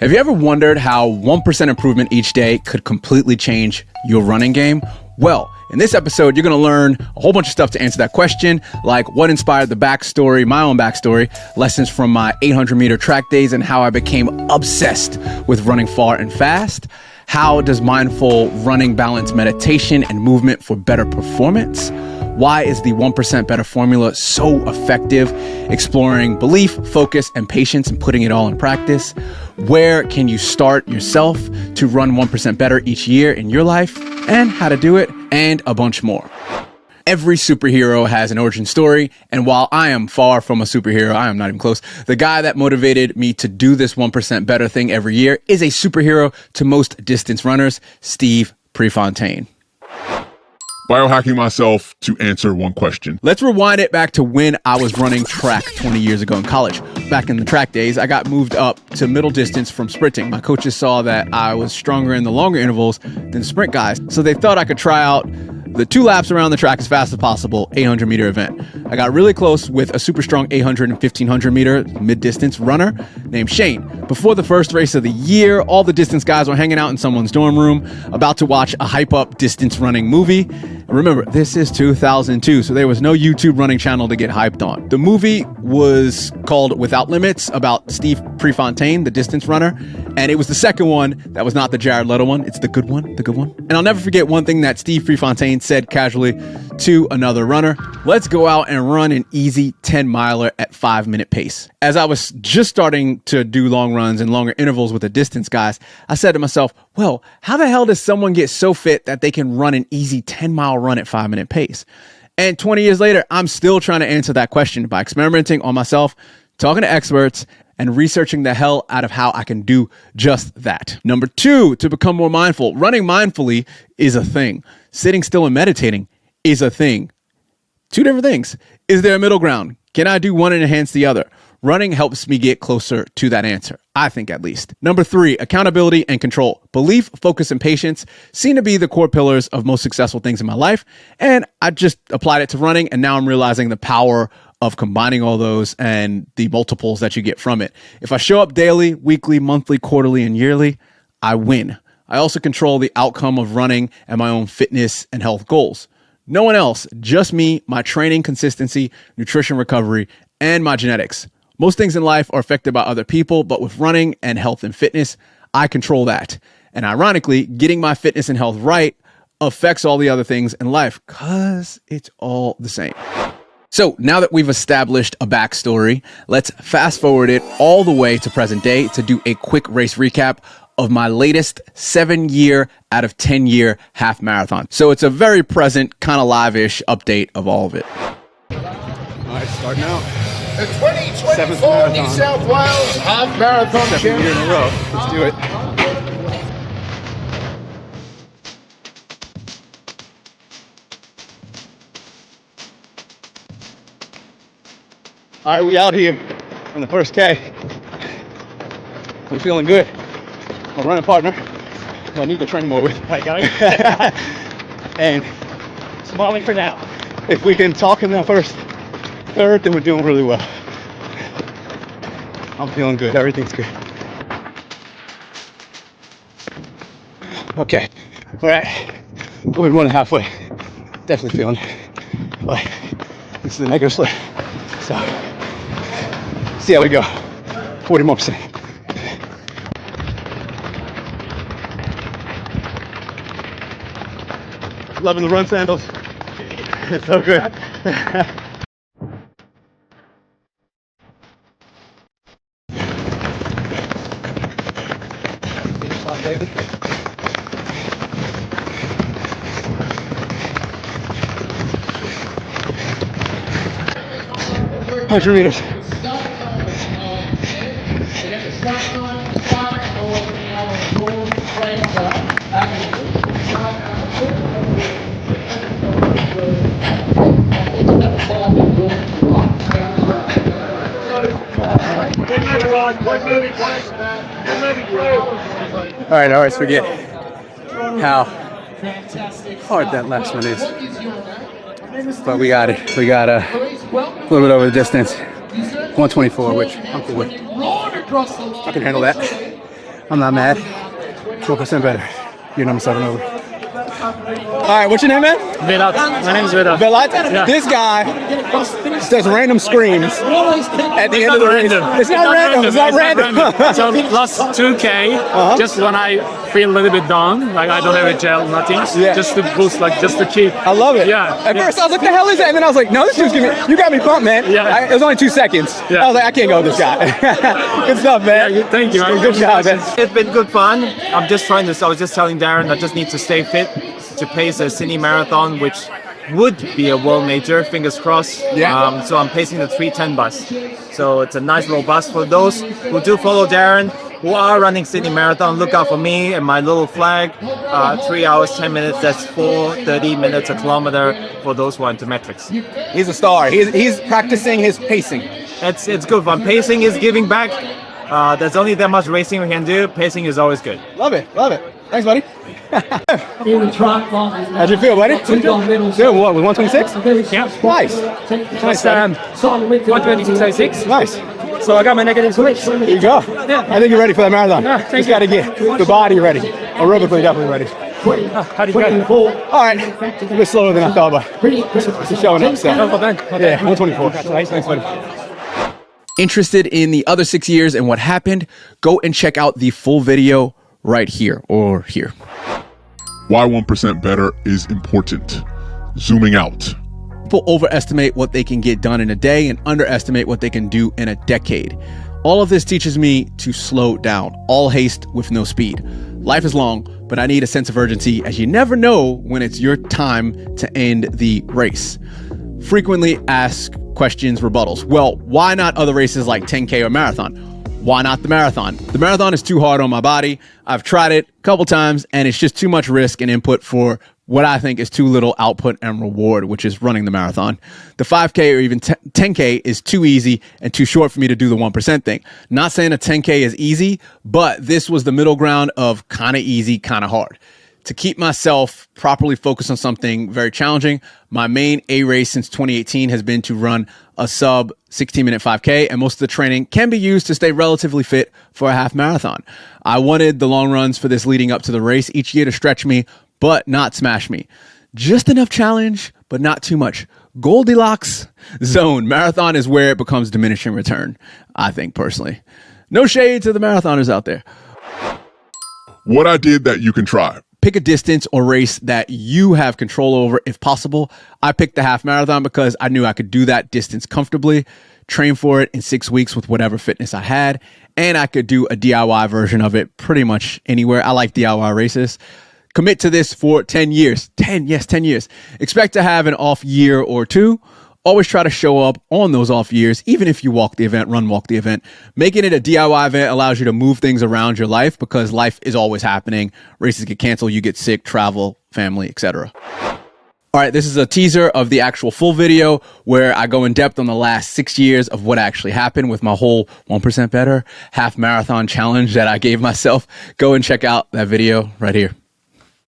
Have you ever wondered how 1% improvement each day could completely change your running game? Well, in this episode, you're going to learn a whole bunch of stuff to answer that question, like what inspired the backstory, my own backstory, lessons from my 800-meter track days, and how I became obsessed with running far and fast. How does mindful running balance meditation and movement for better performance? Why is the 1% better formula so effective? Exploring belief, focus, and patience and putting it all in practice. Where can you start yourself to run 1% better each year in your life, and how to do it, and a bunch more. Every superhero has an origin story, and while I am far from a superhero, I am not even close, the guy that motivated me to do this 1% better thing every year is a superhero to most distance runners, Steve Prefontaine. Biohacking myself to answer one question. Let's rewind it back to when I was running track 20 years ago in college. Back in the track days, I got moved up to middle distance from sprinting. My coaches saw that I was stronger in the longer intervals than sprint guys, so they thought I could try out the 2 laps around the track as fast as possible, 800-meter event. I got really close with a super strong 800 and 1500-meter mid-distance runner named Shane. Before the first race of the year, all the distance guys were hanging out in someone's dorm room, about to watch a hype-up distance running movie. Remember, this is 2002, so there was no YouTube running channel to get hyped on. The movie was called Without Limits, about Steve Prefontaine, the distance runner, and it was the second one that was not the Jared Leto one. It's the good one. And I'll never forget one thing that Steve Prefontaine said casually to another runner: let's go out and run an easy 10-miler at 5-minute pace. As I was just starting to do long runs and longer intervals with the distance guys, I said to myself, well, how the hell does someone get so fit that they can run an easy 10-mile run at 5-minute pace? And 20 years later, I'm still trying to answer that question by experimenting on myself, talking to experts, and researching the hell out of how I can do just that. Number 2, to become more mindful. Running mindfully is a thing. Sitting still and meditating is a thing. 2 different things. Is there a middle ground? Can I do one and enhance the other? Running helps me get closer to that answer, I think at least. Number 3, accountability and control. Belief, focus, and patience seem to be the core pillars of most successful things in my life, and I just applied it to running, and now I'm realizing the power of combining all those and the multiples that you get from it. If I show up daily, weekly, monthly, quarterly, and yearly, I win. I also control the outcome of running and my own fitness and health goals. No one else, just me, my training consistency, nutrition recovery, and my genetics. Most things in life are affected by other people, but with running and health and fitness, I control that. And ironically, getting my fitness and health right affects all the other things in life because it's all the same. So now that we've established a backstory, let's fast forward it all the way to present day to do a quick race recap of my latest 7-year out of 10-year half marathon. So it's a very present, kind of live-ish update of all of it. All right, starting out. The 2024 New South Wales Half Marathon 7th year in a row. Let's do it. All right, we out here on the first K. We're feeling good. My running partner, who I need to train more with. How you going? And Smiling for now. if we can talk in that first third, then we're doing really well. I'm feeling good. Everything's good. Okay, we're running halfway. Definitely feeling it. But this is the negative slip. So, see how we go. 40 more percent. Loving the run sandals. It's so good. David. 100 meters. All right, forget how hard that last one is. But we got it. We got a little bit over the distance. 124, which I'm cool with. I can handle that. I'm not mad. 12% better. You're number 7 over. All right, what's your name, man? Vedat. My name is Vedat. Velat? Yeah. This guy does random screams at the end of the race. It's not random. It's not random. So last 2K, just when I feel a little bit down, like I don't have a gel, nothing, Yeah. just to boost, like just to keep. I love it. Yeah. At first I was like, the hell is that? And then I was like, no, this dude's giving me, you got me pumped, man. Yeah. It was only 2 seconds. Yeah. I was like, I can't go with this guy. Good stuff, man. Yeah, thank you, man. Good job, man. It's been good fun. I was just telling Darren I just need to stay fit to pace a Sydney Marathon, which would be a world major, fingers crossed. Yeah. So I'm pacing the 3:10 bus. So it's a nice little bus. For those who do follow Darren, who are running Sydney Marathon, look out for me and my little flag. 3 hours, 10 minutes, that's 4:30 minutes a kilometer for those who are into metrics. He's a star. He's practicing his pacing. It's good fun. Pacing is giving back. There's only that much racing we can do. Pacing is always good. Love it. Love it. Thanks, buddy. How'd you feel, buddy? Good. What, with 126? Yeah. Nice. Nice, man. 126.06. Nice. So I got my negative switch. There you go. Yeah. I think you're ready for that marathon. Yeah, thank Just you. got to get the body ready. Aerobically, definitely ready. How do you go? All right. A bit slower than I thought, but it's showing up. So. Yeah, 124. Thanks, buddy. Interested in the other 6 years and what happened? Go and check out the full video right here or here. Why 1% better is important. Zooming out. People overestimate what they can get done in a day and underestimate what they can do in a decade. All of this teaches me to slow down. All haste with no speed. Life is long, but I need a sense of urgency, as you never know when it's your time to end the race. Frequently asked questions, rebuttals. Well, why not other races like 10K or marathon? Why not the marathon? The marathon is too hard on my body. I've tried it a couple times and it's just too much risk and input for what I think is too little output and reward, which is running the marathon. The 5K or even 10K is too easy and too short for me to do the 1% thing. Not saying a 10K is easy, but this was the middle ground of kind of easy, kind of hard. To keep myself properly focused on something very challenging, my main A race since 2018 has been to run a sub 16-minute 5K, and most of the training can be used to stay relatively fit for a half marathon. I wanted the long runs for this leading up to the race each year to stretch me, but not smash me. Just enough challenge, but not too much. Goldilocks zone. Marathon is where it becomes diminishing return, I think personally. No shade to the marathoners out there. What I did that you can try. Pick a distance or race that you have control over if possible. I picked the half marathon because I knew I could do that distance comfortably, train for it in 6 weeks with whatever fitness I had, and I could do a DIY version of it pretty much anywhere. I like DIY races. Commit to this for 10 years. 10 years. Expect to have an off year or two. Always try to show up on those off years, even if you walk the event, walk the event. Making it a DIY event allows you to move things around your life because life is always happening. Races get canceled, you get sick, travel, family, etc. All right, this is a teaser of the actual full video where I go in depth on the last 6 years of what actually happened with my whole 1% better half marathon challenge that I gave myself. Go and check out that video right here.